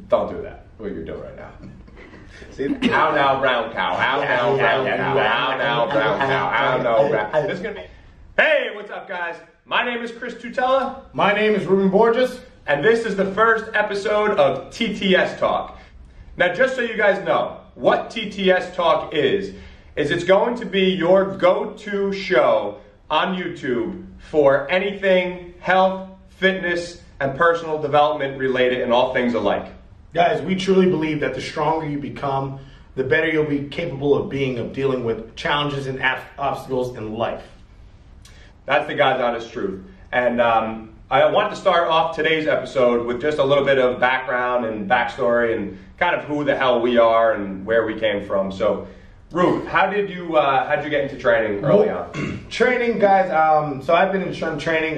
Don't do that, what you're doing right now. See, how now, brown cow? How now, brown cow? How now, brown cow? How now, brown? This is gonna be. Hey, what's up, guys? My name is Chris Tutela. My name is Ruben Borges. And this is the first episode of TTS Talk. Now, just so you guys know, what TTS Talk is it's going to be your go-to show on YouTube for anything health, fitness, and personal development related and all things alike. Guys, we truly believe that the stronger you become, the better you'll be capable of dealing with challenges and obstacles in life. That's the God's honest truth. And I wanted to start off today's episode with just a little bit of background and backstory and kind of who the hell we are and where we came from. So, Rube, how'd you get into training early on? Training, guys. So I've been in strength training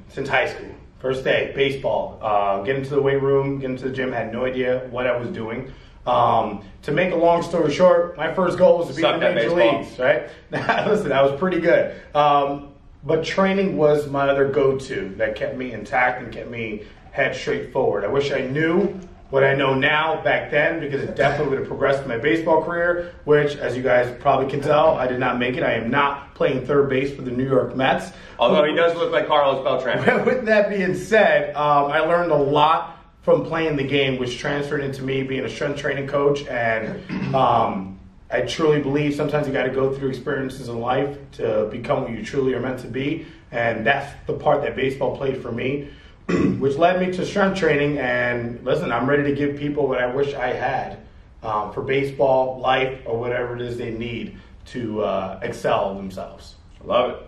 since high school. First day, baseball. Get into the weight room, get into the gym. Had no idea what I was doing. To make a long story short, my first goal was to be in the major leagues. Right? Listen, I was pretty good. But training was my other go-to that kept me intact and kept me head straight forward. I wish I knew what I know now back then, because it definitely would have progressed my baseball career, which, as you guys probably can tell, I did not make it. I am not playing third base for the New York Mets. Although he does look like Carlos Beltran. With that being said, I learned a lot from playing the game, which transferred into me being a strength training coach. And I truly believe sometimes you got to go through experiences in life to become what you truly are meant to be. And that's the part that baseball played for me, which led me to strength training. And listen, I'm ready to give people what I wish I had for baseball, life, or whatever it is they need to excel themselves. I love it.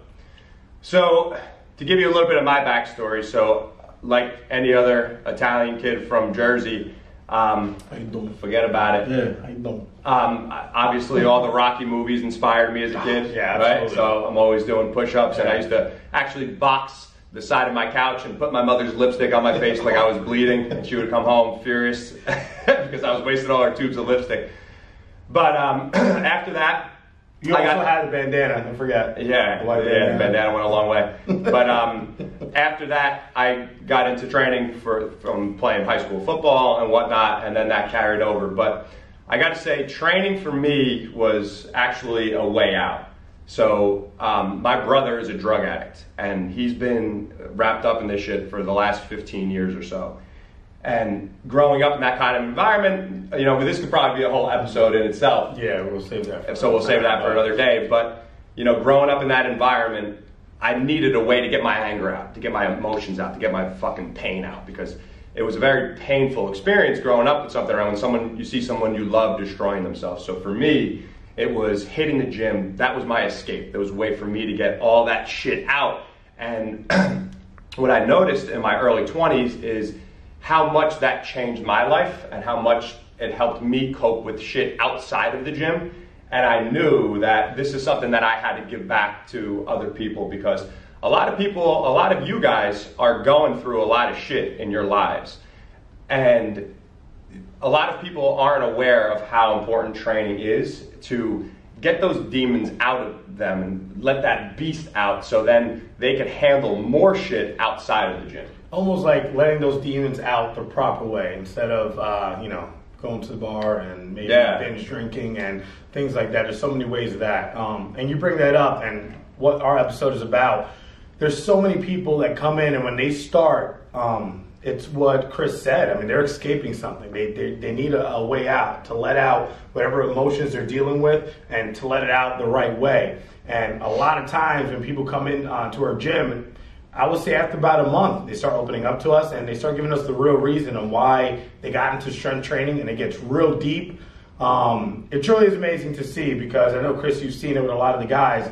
So, to give you a little bit of my backstory, so like any other Italian kid from Jersey, I don't forget about it. Yeah, I don't. Obviously, all the Rocky movies inspired me as a kid. Yeah, absolutely. Right? So I'm always doing push-ups, and I used to actually box the side of my couch and put my mother's lipstick on my face like I was bleeding, and she would come home furious because I was wasting all her tubes of lipstick. But after that, you also had a bandana. Don't forget. Yeah, the bandana went a long way. But after that, I got into training from playing high school football and whatnot, and then that carried over. But I got to say, training for me was actually a way out. So my brother is a drug addict, and he's been wrapped up in this shit for the last 15 years or so. And growing up in that kind of environment, you know, this could probably be a whole episode in itself. Yeah, we'll save that. So we'll save that for another day. But, you know, growing up in that environment, I needed a way to get my anger out, to get my emotions out, to get my fucking pain out, because it was a very painful experience growing up with something around when you see someone you love destroying themselves. So for me, it was hitting the gym. That was my escape. There was a way for me to get all that shit out. And what I noticed in my early 20s is how much that changed my life and how much it helped me cope with shit outside of the gym. And I knew that this is something that I had to give back to other people, because a lot of you guys are going through a lot of shit in your lives. And a lot of people aren't aware of how important training is to get those demons out of them and let that beast out, so then they can handle more shit outside of the gym. Almost like letting those demons out the proper way, instead of, going to the bar and maybe binge drinking and things like that. There's so many ways of that. And you bring that up, and what our episode is about. There's so many people that come in, and when they start, it's what Chris said. I mean, they're escaping something. They need a way out, to let out whatever emotions they're dealing with, and to let it out the right way. And a lot of times when people come in to our gym, I would say after about a month, they start opening up to us, and they start giving us the real reason on why they got into strength training, and it gets real deep. It truly is amazing to see, because I know, Chris, you've seen it with a lot of the guys,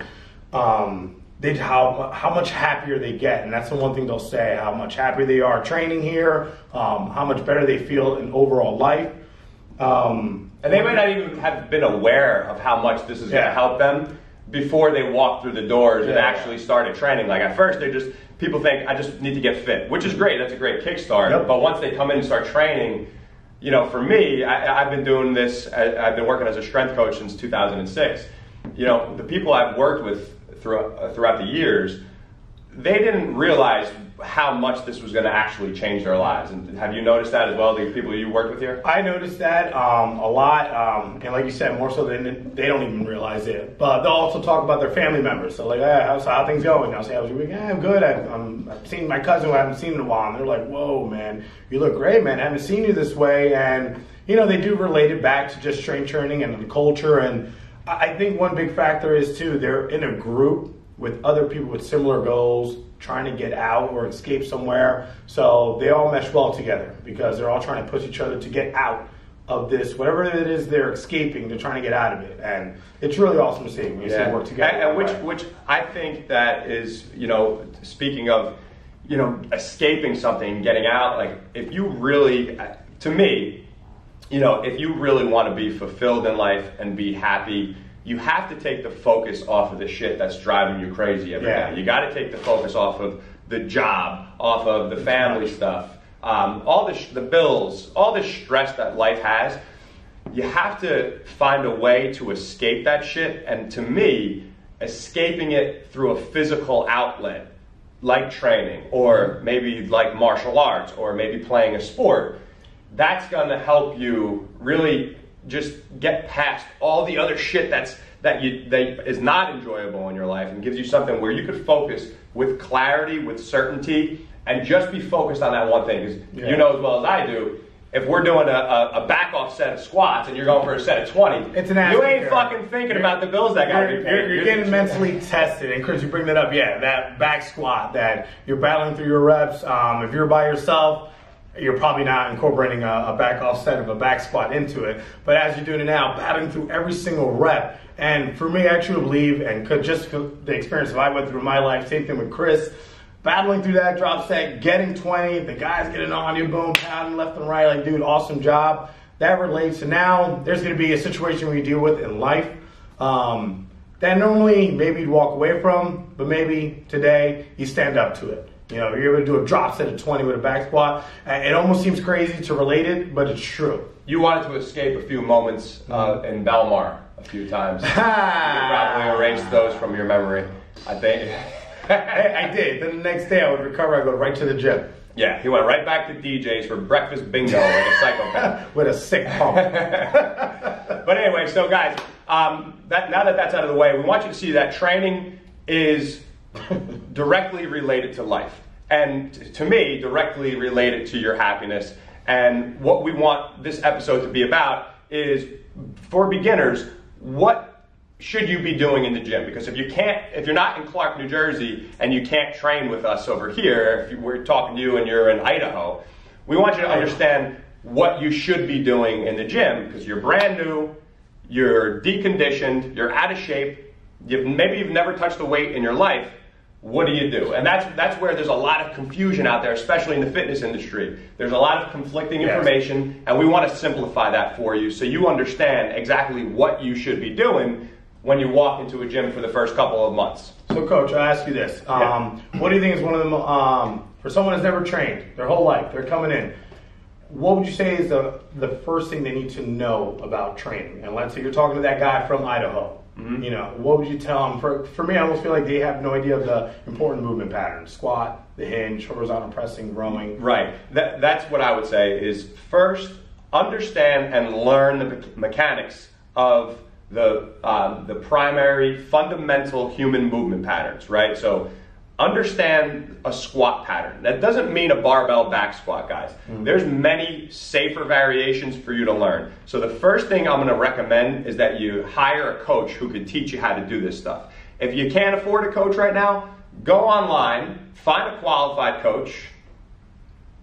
how much happier they get. And that's the one thing they'll say, how much happier they are training here, how much better they feel in overall life. And they might not even have been aware of how much this is going to help them before they walked through the doors and actually started training. Like, at first, people think, I just need to get fit, which is great. That's a great kickstart. Yep. But once they come in and start training, you know, for me, I've been doing this, I've been working as a strength coach since 2006. You know, the people I've worked with throughout the years, they didn't realize how much this was going to actually change their lives. And have you noticed that as well, the people you worked with here? I noticed that a lot, and like you said, more so than they don't even realize it. But they'll also talk about their family members. So like, how things going? I'll say, how's your week? I'm good. I've seen my cousin who I haven't seen in a while, and they're like, whoa, man, you look great, man. I haven't seen you this way. And you know, they do relate it back to just strength training and the culture. And I think one big factor is too, they're in a group with other people with similar goals, trying to get out or escape somewhere. So they all mesh well together because they're all trying to push each other to get out of this, whatever it is they're escaping, they're trying to get out of it. And it's really awesome to see when you see them work together. And which I think that is, you know, speaking of, you know, escaping something, getting out, like if you really, to me, you know, if you really want to be fulfilled in life and be happy, you have to take the focus off of the shit that's driving you crazy every day. You got to take the focus off of the job, off of the family stuff, all the bills, all the stress that life has. You have to find a way to escape that shit. And to me, escaping it through a physical outlet, like training, or maybe like martial arts, or maybe playing a sport, that's going to help you really just get past all the other shit that is not enjoyable in your life, and gives you something where you could focus with clarity, with certainty, and just be focused on that one thing. Because you know as well as I do, if we're doing a back-off set of squats and you're going for a set of 20, it's an you ain't fucking thinking about the bills that got to be paid. You're getting mentally tested. And Chris, you bring that up, that back squat, that you're battling through your reps. If you're by yourself, you're probably not incorporating a back-off set of a back squat into it. But as you're doing it now, battling through every single rep. And for me, I truly believe, and just the experience that I went through in my life, same thing with Chris, battling through that drop set, getting 20, the guys getting on you, boom, pounding left and right, like, dude, awesome job. That relates to now, there's going to be a situation we deal with in life that normally maybe you'd walk away from, but maybe today you stand up to it. You know, you're able to do a drop set of 20 with a back squat. It almost seems crazy to relate it, but it's true. You wanted to escape a few moments in Belmar a few times. You could probably erase those from your memory, I think. I did. Then the next day I would recover. I'd go right to the gym. Yeah, he went right back to DJ's for breakfast bingo like a psychopath. With a sick pump. But anyway, so guys, now that that's out of the way, we want you to see that training is directly related to life. And to me, directly related to your happiness. And what we want this episode to be about is, for beginners, what should you be doing in the gym? Because if you're not in Clark, New Jersey, and you can't train with us over here, if we're talking to you and you're in Idaho, we want you to understand what you should be doing in the gym, because you're brand new, you're deconditioned, you're out of shape, maybe you've never touched a weight in your life. What do you do? And that's where there's a lot of confusion out there, especially in the fitness industry. There's a lot of conflicting information, and we want to simplify that for you so you understand exactly what you should be doing when you walk into a gym for the first couple of months. So, Coach, I'll ask you this. What do you think is one of them, for someone who's never trained their whole life, they're coming in, what would you say is the first thing they need to know about training? And let's say you're talking to that guy from Idaho. Mm-hmm. You know, what would you tell them? For me, I almost feel like they have no idea of the important movement patterns. Squat, the hinge, horizontal pressing, rowing. Right. That's what I would say is, first, understand and learn the mechanics of the primary fundamental human movement patterns, right? So understand a squat pattern. That doesn't mean a barbell back squat, guys. Mm-hmm. There's many safer variations for you to learn. So the first thing I'm going to recommend is that you hire a coach who can teach you how to do this stuff. If you can't afford a coach right now, go online, find a qualified coach,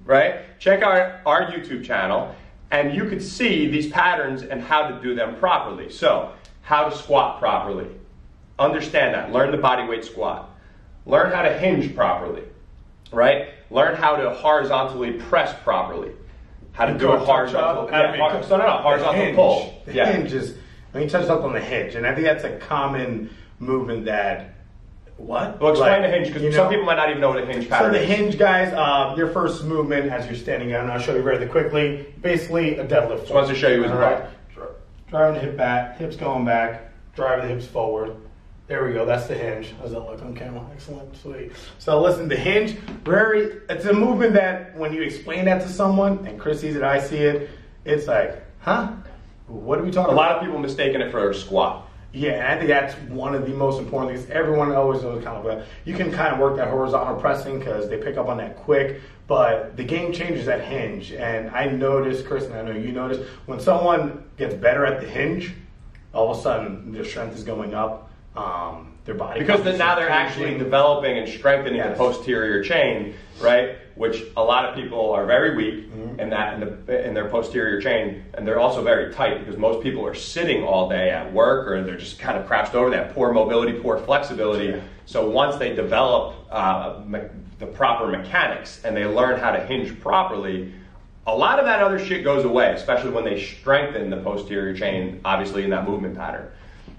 right? Check out our YouTube channel, and you could see these patterns and how to do them properly. So, how to squat properly. Understand that. Learn the bodyweight squat. Learn how to hinge properly, right? Learn how to horizontally press properly. How to do a horizontal, horizontal pull. The hinge is, when you touch up on the hinge, and I think that's a common movement that, what? Well, explain the hinge, because some people might not even know what a hinge pattern is. So the hinge, guys, your first movement as you're standing up, and I'll show you very quickly, basically a deadlift. So wants to show you his butt. Driving the hip back, hips going back, driving the hips forward. There we go. That's the hinge. How's that look on camera? Excellent. Sweet. So listen, the hinge, it's a movement that when you explain that to someone, and Chris sees it, I see it, it's like, huh? What are we talking about? A lot of people mistaking it for a squat. Yeah, and I think that's one of the most important things. Everyone always knows kind of you can kind of work that horizontal pressing because they pick up on that quick, but the game changes at hinge. And I noticed, Chris, and I know you noticed, when someone gets better at the hinge, all of a sudden their strength is going up, their body. Because now they're actually developing and strengthening the posterior chain, right? Which a lot of people are very weak in their posterior chain, and they're also very tight because most people are sitting all day at work, or they're just kind of crouched over. They have poor mobility, poor flexibility. Yeah. So once they develop the proper mechanics and they learn how to hinge properly, a lot of that other shit goes away, especially when they strengthen the posterior chain, obviously in that movement pattern.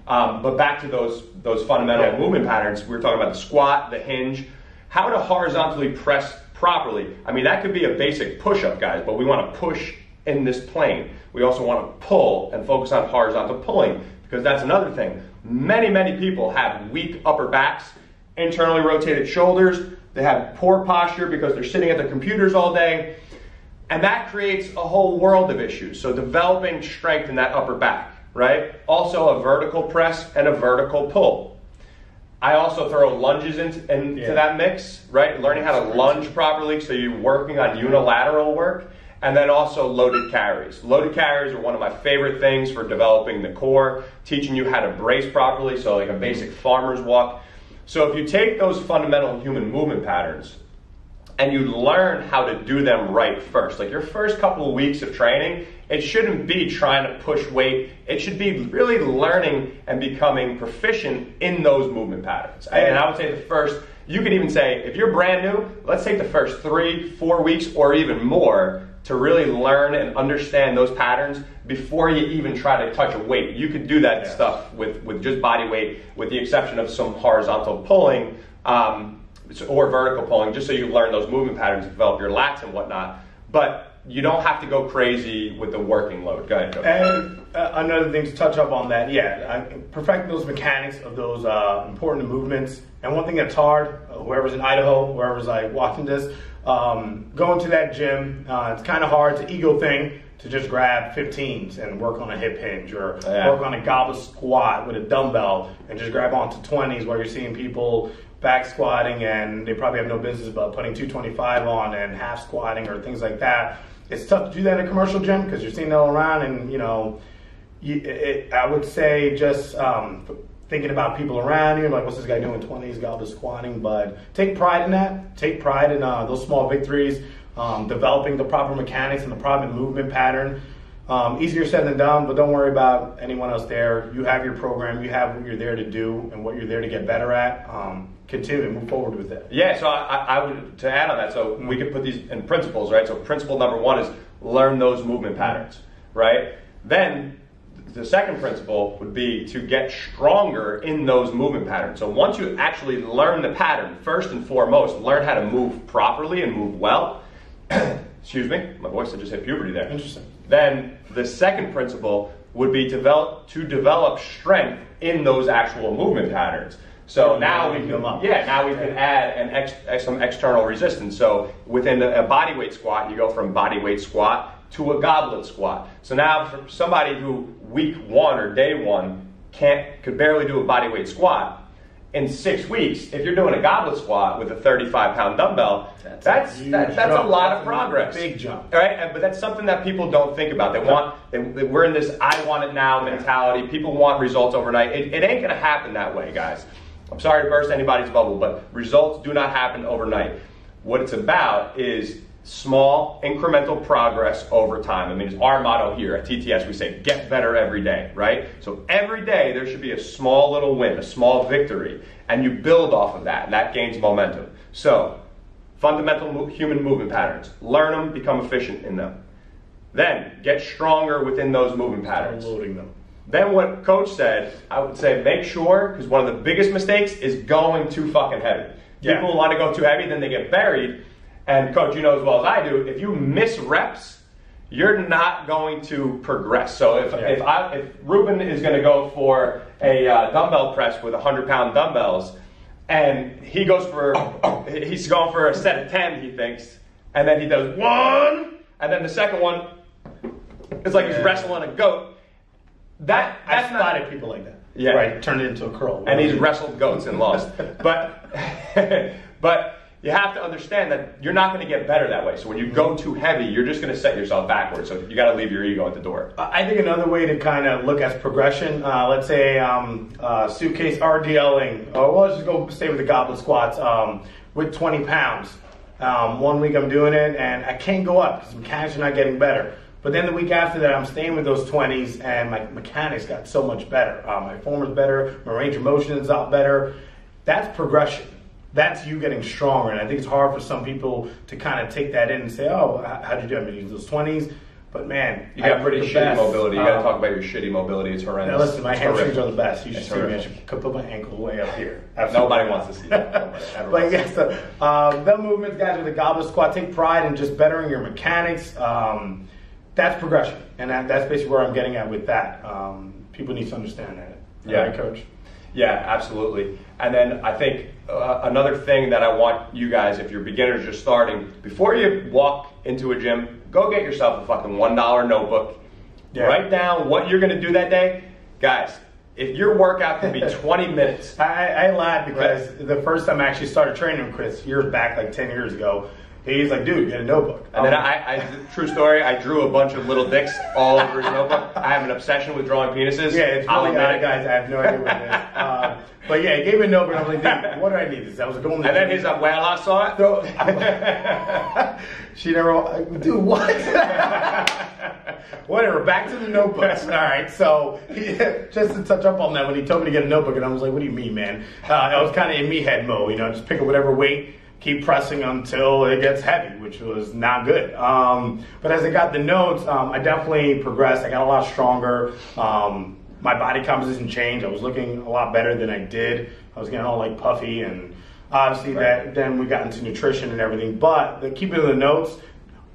But back to those fundamental movement patterns, we were talking about the squat, the hinge, how to horizontally press properly. I mean, that could be a basic push-up, guys, but we want to push in this plane. We also want to pull and focus on horizontal pulling, because that's another thing. Many, many people have weak upper backs, internally rotated shoulders. They have poor posture because they're sitting at their computers all day. And that creates a whole world of issues. So developing strength in that upper back, right? Also a vertical press and a vertical pull. I also throw lunges into that mix, right? Learning how to lunge properly, so you're working on unilateral work. And then also loaded carries. Loaded carries are one of my favorite things for developing the core, teaching you how to brace properly, so like a basic farmer's walk. So if you take those fundamental human movement patterns and you learn how to do them right first, like your first couple of weeks of training, it shouldn't be trying to push weight. It should be really learning and becoming proficient in those movement patterns. And I would say you could even say, if you're brand new, let's take the first 3-4 weeks or even more to really learn and understand those patterns before you even try to touch a weight. You could do that stuff with just body weight, with the exception of some horizontal pulling or vertical pulling, just so you learn those movement patterns, develop your lats and whatnot. But you don't have to go crazy with the working load. Go ahead. And another thing to touch up on that, perfecting those mechanics of those important movements. And one thing that's hard, whoever's in Idaho, whoever's like watching this, going to that gym, it's kind of hard. It's an ego thing to just grab 15s and work on a hip hinge, or work on a goblet squat with a dumbbell and just grab onto 20s, while you're seeing people back squatting and they probably have no business about putting 225 on and half squatting or things like that. It's tough to do that in a commercial gym because you're seeing that all around, and I would say just thinking about people around you, like, what's this guy doing 20s, goblet squatting? But take pride in that. Take pride in those small victories, developing the proper mechanics and the proper movement pattern. Easier said than done, but don't worry about anyone else there. You have your program. You have what you're there to do and what you're there to get better at. Continue and move forward with it. Yeah, so I would, to add on that, so we could put these in principles, right? So principle number 1 is learn those movement patterns, right? Then the second principle would be to get stronger in those movement patterns. So once you actually learn the pattern, first and foremost, learn how to move properly and move well. Excuse me, my voice had just hit puberty there. Interesting. Then the second principle would be to develop strength in those actual movement patterns. So now we can add some external resistance. So within a bodyweight squat, you go from bodyweight squat to a goblet squat. So now for somebody who week 1 or day 1 could barely do a bodyweight squat, in 6 weeks, if you're doing a goblet squat with a 35-pound dumbbell, that's a lot of progress. Big jump. Right? But that's something that people don't think about. We're in this I want it now mentality. People want results overnight. It ain't going to happen that way, guys. I'm sorry to burst anybody's bubble, but results do not happen overnight. What it's about is small incremental progress over time. I mean, it's our motto here at TTS. We say get better every day, right? So every day there should be a small little win, a small victory, and you build off of that, and that gains momentum. So fundamental human movement patterns, learn them, become efficient in them. Then get stronger within those movement patterns. Loading them. Then what Coach said, I would say make sure, because one of the biggest mistakes is going too fucking heavy. Yeah. People want to go too heavy, then they get buried. And Coach, you know as well as I do, if you miss reps, you're not going to progress. So if Ruben is going to go for a dumbbell press with 100-pound dumbbells, and he's going for a set of 10, he thinks, and then he does one, and then the second one, it's like he's wrestling a goat. That's I spotted people like that. Yeah. Right, turned it into a curl. And he's wrestled goats and lost. But you have to understand that you're not going to get better that way. So when you go too heavy, you're just going to set yourself backwards. So you got to leave your ego at the door. I think another way to kind of look at progression, let's say suitcase RDLing, or let's just go stay with the goblet squats with 20 pounds. 1 week I'm doing it, and I can't go up because mechanics are not getting better. But then the week after that, I'm staying with those 20s, and my mechanics got so much better. My form is better, my range of motion is out better. That's progression. That's you getting stronger. And I think it's hard for some people to kind of take that in and say, oh, how'd you do? I mean, use those 20s. But man, you got pretty shitty mobility. You got to talk about your shitty mobility. It's horrendous. Now listen, my hamstrings are the best. You should see me. I should put my ankle way up here. Absolutely. Nobody wants to see that. But yes, the movements, guys, with the goblet squat, take pride in just bettering your mechanics. That's progression, and that's basically where I'm getting at with that. People need to understand that. Yeah, right, Coach. Yeah, absolutely. And then I think another thing that I want you guys, if you're beginners just starting, before you walk into a gym, go get yourself a fucking $1 notebook. Yeah. Write down what you're going to do that day. Guys, if your workout can be 20 minutes. I laugh because the first time I actually started training with Chris, years back, like 10 years ago, he's like, dude, get a notebook. And then true story, I drew a bunch of little dicks all over his notebook. I have an obsession with drawing penises. Yeah, it's really odd, guys. I have no idea what it is. But yeah, he gave me a notebook, and I was like, dude, what do I need this? I was going to. And then he's like, well, I saw it. She never, dude, what? Whatever, back to the notebooks. All right, so just to touch up on that, when he told me to get a notebook, and I was like, what do you mean, man? I was kind of in me head mode, just pick up whatever weight. Keep pressing until it gets heavy, which was not good. But as I got the notes, I definitely progressed. I got a lot stronger. My body composition changed. I was looking a lot better than I did. I was getting all like puffy, and obviously then we got into nutrition and everything. But keeping the notes,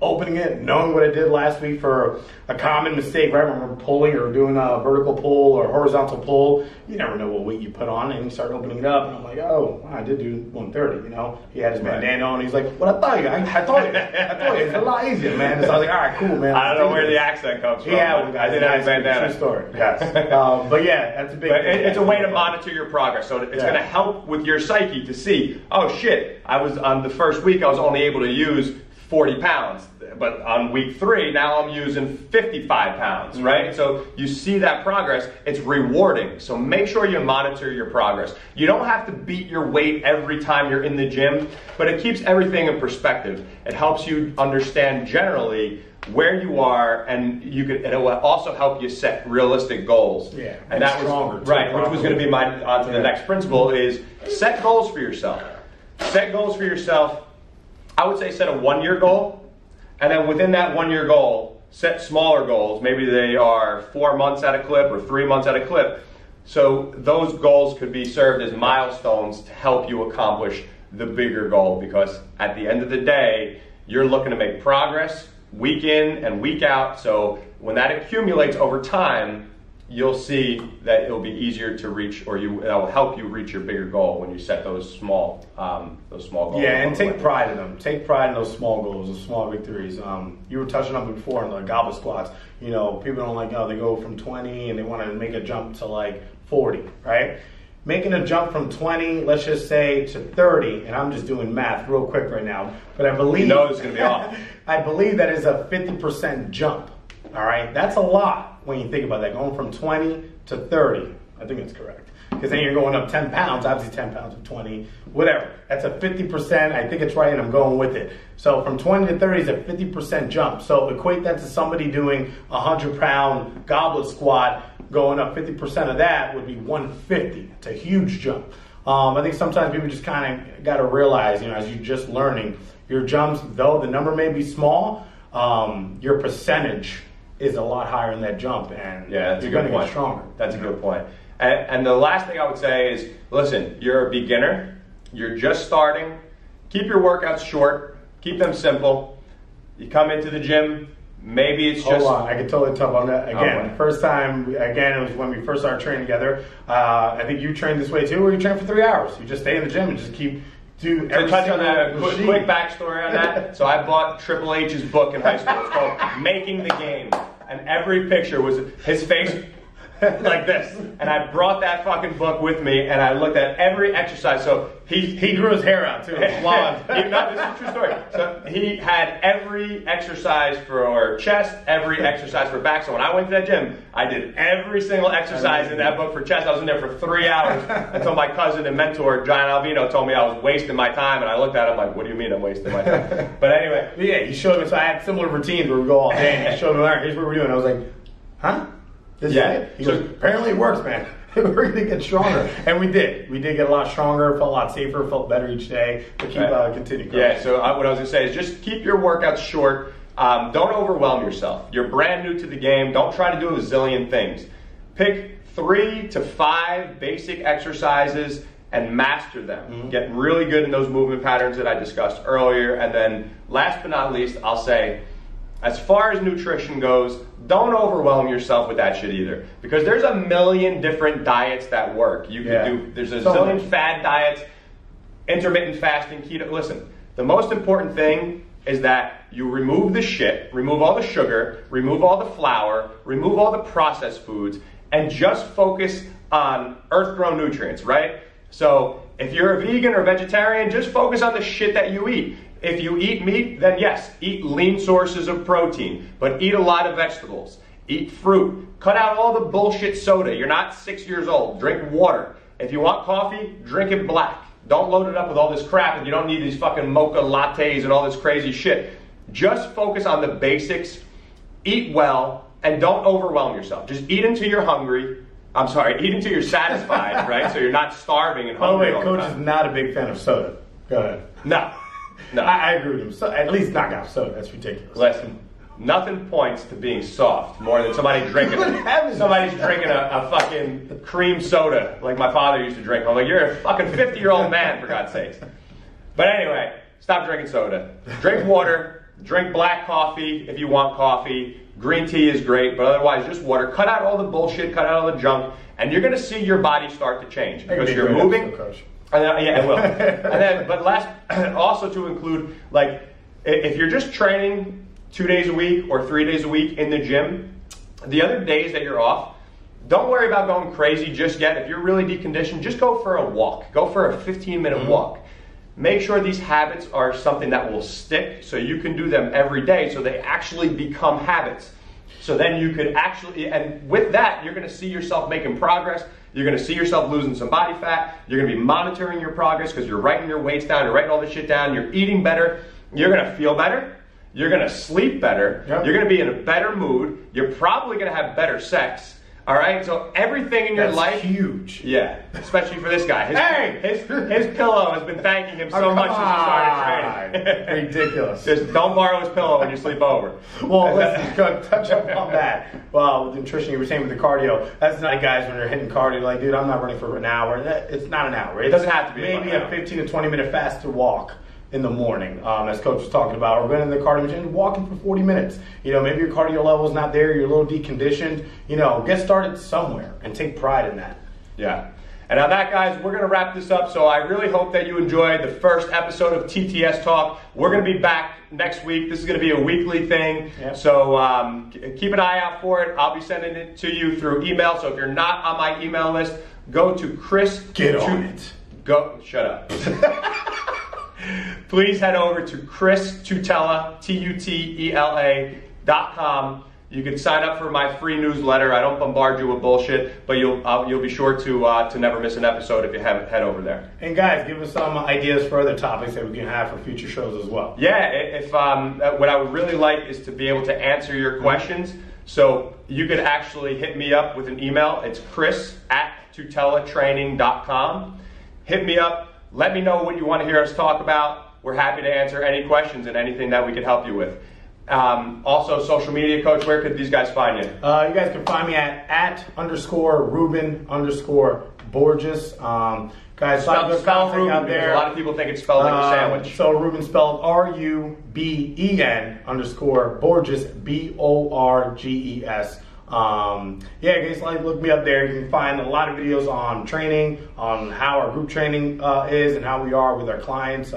opening it, knowing what I did last week for a common mistake, right? When we're pulling or doing a vertical pull or horizontal pull, you never know what weight you put on, and you start opening it up, and I'm like, oh, wow, I did do 130, He had his bandana on, and he's like, what I thought you, I told you, it's a lot easier, man. So I was like, all right, cool, man. I don't know where the accent comes from. Yeah, I didn't have a bandana. True story, yes. But yeah, that's a big thing. It's a way to monitor your progress, so it's going to help with your psyche to see, oh shit, I was on the first week, I was only able to use 40 pounds. But on week 3, now I'm using 55 pounds, right? So you see that progress, it's rewarding. So make sure you monitor your progress. You don't have to beat your weight every time you're in the gym, but it keeps everything in perspective. It helps you understand generally where you are, and it will also help you set realistic goals. Yeah, and that stronger, was right, which was going to be onto the next principle is set goals for yourself. Set goals for yourself. I would say set a 1-year goal. And then within that 1-year goal, set smaller goals. Maybe they are 4 months at a clip or 3 months at a clip. So those goals could be served as milestones to help you accomplish the bigger goal, because at the end of the day, you're looking to make progress week in and week out. So when that accumulates over time, you'll see that it'll be easier to reach, or that will help you reach your bigger goal when you set those small goals. Yeah, and take pride in them. Take pride in those small goals, those small victories. You were touching on before in the goblet squats. People don't they go from 20 and they want to make a jump to like 40, right? Making a jump from 20, let's just say, to 30, and I'm just doing math real quick right now, but I believe it's going to be off. I believe that is a 50% jump. All right, that's a lot when you think about that, going from 20 to 30. I think it's correct. Because then you're going up 10 pounds, obviously 10 pounds of 20, whatever. That's a 50%. I think it's right, and I'm going with it. So from 20 to 30 is a 50% jump. So equate that to somebody doing a 100-pound goblet squat, going up 50% of that would be 150. It's a huge jump. I think sometimes people just kind of got to realize, as you're just learning, your jumps, though the number may be small, your percentage is a lot higher in that jump, and you're going to get stronger. That's a good point. And the last thing I would say is, listen, you're a beginner, you're just starting, keep your workouts short, keep them simple. You come into the gym, Maybe it's Hold just... on, I can totally tell on that. Again, Okay. first time, again, it was when we first started training together. I think you trained this way too, where you train for 3 hours. You just stay in the gym and just keep doing To touch on that, quick backstory on that. So I bought Triple H's book in high school. It's called Making the Game. And every picture was his face like this. And I brought that fucking book with me, and I looked at every exercise. So he grew his hair out too. It's blonde. No, this is a true story. So he had every exercise for chest, every exercise for back. So when I went to that gym, I did every single exercise in that book for chest. I was in there for 3 hours until my cousin and mentor, John Alvino, told me I was wasting my time. And I looked at him like, what do you mean I'm wasting my time? But anyway. Yeah, he showed me. So I had similar routines where we go all day. And he showed me, here's what we're doing. I was like, huh? This is it? He goes, apparently it works, man. We're going to get stronger. And we did. We did get a lot stronger, felt a lot safer, felt better each day. But continue. Yeah, so what I was going to say is just keep your workouts short. Don't overwhelm yourself. You're brand new to the game. Don't try to do a zillion things. Pick 3 to 5 basic exercises and master them. Mm-hmm. Get really good in those movement patterns that I discussed earlier. And then last but not least, I'll say, as far as nutrition goes, don't overwhelm yourself with that shit either. Because there's a million different diets that work. You can do, there's a zillion fad diets, intermittent fasting, keto. Listen, the most important thing is that you remove the shit, remove all the sugar, remove all the flour, remove all the processed foods, and just focus on earth-grown nutrients, right? So if you're a vegan or vegetarian, just focus on the shit that you eat. If you eat meat, then yes, eat lean sources of protein, but eat a lot of vegetables. Eat fruit. Cut out all the bullshit soda. You're not 6 years old. Drink water. If you want coffee, drink it black. Don't load it up with all this crap, and you don't need these fucking mocha lattes and all this crazy shit. Just focus on the basics. Eat well, and don't overwhelm yourself. Just eat until you're hungry. I'm sorry, eat until you're satisfied, right? So you're not starving and hungry. By the way, Coach is not a big fan of soda. Go ahead. No. I agree with him. So, at least knock out soda. That's ridiculous. Listen, nothing points to being soft more than somebody drinking somebody's drinking a fucking cream soda like my father used to drink. I'm like, you're a fucking 50-year-old man, for God's sakes. But anyway, stop drinking soda. Drink water. Drink black coffee if you want coffee. Green tea is great, but otherwise just water. Cut out all the bullshit. Cut out all the junk. And you're going to see your body start to change because you're moving. Yeah, it will. But also to include, like, if you're just training 2 days a week or 3 days a week in the gym, the other days that you're off, don't worry about going crazy just yet. If you're really deconditioned, just go for a walk. Go for a 15-minute walk. Make sure these habits are something that will stick so you can do them every day so they actually become habits. So then you could actually, and with that, you're going to see yourself making progress. You're going to see yourself losing some body fat. You're going to be monitoring your progress because you're writing your weights down, you're writing all this shit down, you're eating better. You're going to feel better. You're going to sleep better. Yep. You're going to be in a better mood. You're probably going to have better sex. All right, so everything in your life, huge. Yeah, especially for this guy. His pillow has been thanking him so much since he started training. Ridiculous. Just don't borrow his pillow when you sleep over. Well, let's touch up on that. Well, with nutrition, you were saying with the cardio, that's not guys when they're hitting cardio, like, dude, I'm not running for an hour. It's not an hour. It doesn't have to be. Maybe a 15 to 20 minute faster walk in the morning, as Coach was talking about, or going in the cardio machine, walking for 40 minutes. You know, maybe your cardio level is not there, you're a little deconditioned. You know, get started somewhere and take pride in that. Yeah. And on that, guys, we're going to wrap this up. So I really hope that you enjoyed the first episode of TTS Talk. We're going to be back next week. This is going to be a weekly thing. Yep. So keep an eye out for it. I'll be sending it to you through email. So if you're not on my email list, go to Chris. Get on it. Go. Shut up. Please head over to Chris Tutela, TUTELA.com. You can sign up for my free newsletter. I don't bombard you with bullshit, but you'll be sure to never miss an episode if you head over there. And guys, give us some ideas for other topics that we can have for future shows as well. Yeah, if what I would really like is to be able to answer your questions. So you could actually hit me up with an email. It's chris@tutelatraining.com. Hit me up. Let me know what you want to hear us talk about. We're happy to answer any questions and anything that we could help you with. Also, social media, Coach, where could these guys find you? You guys can find me at @_Ruben_Borges. You can Guys, spell Ruben out there. A lot of people think it's spelled like a sandwich. So Ruben spelled RUBEN_Borges, BORGES. Yeah, guys, like look me up there. You can find a lot of videos on training, on how our group training is, and how we are with our clients.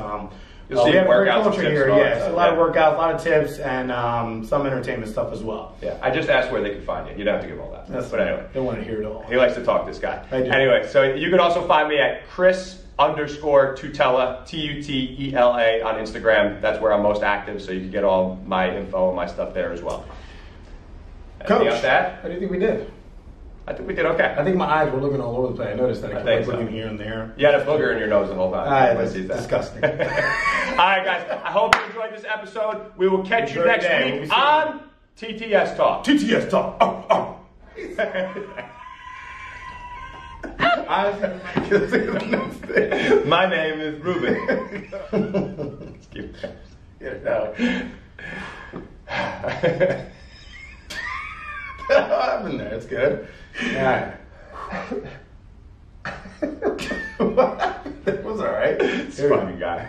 You'll see we have workouts great culture here. Yes, a lot of yeah. workouts, a lot of tips, and some entertainment stuff as well. Yeah, I just asked where they could find you. You don't have to give all that. But anyway, they want to hear it all. He likes to talk, this guy. I do. Anyway, so you can also find me at Chris_Tutela, Tutela on Instagram. That's where I'm most active, so you can get all my info and my stuff there as well. Anything else to add? How do you think we did? I think we did okay. I think my eyes were looking all over the place. I noticed that. I kept looking here and there. You had a booger in your nose the whole time. That's disgusting. All right, guys. I hope you enjoyed this episode. We will catch you next week on TTS Talk. TTS Talk. My name is Ruben. Let's keep it. Get it out. What happened there? It's good. All right. It was all right. It's a funny guy.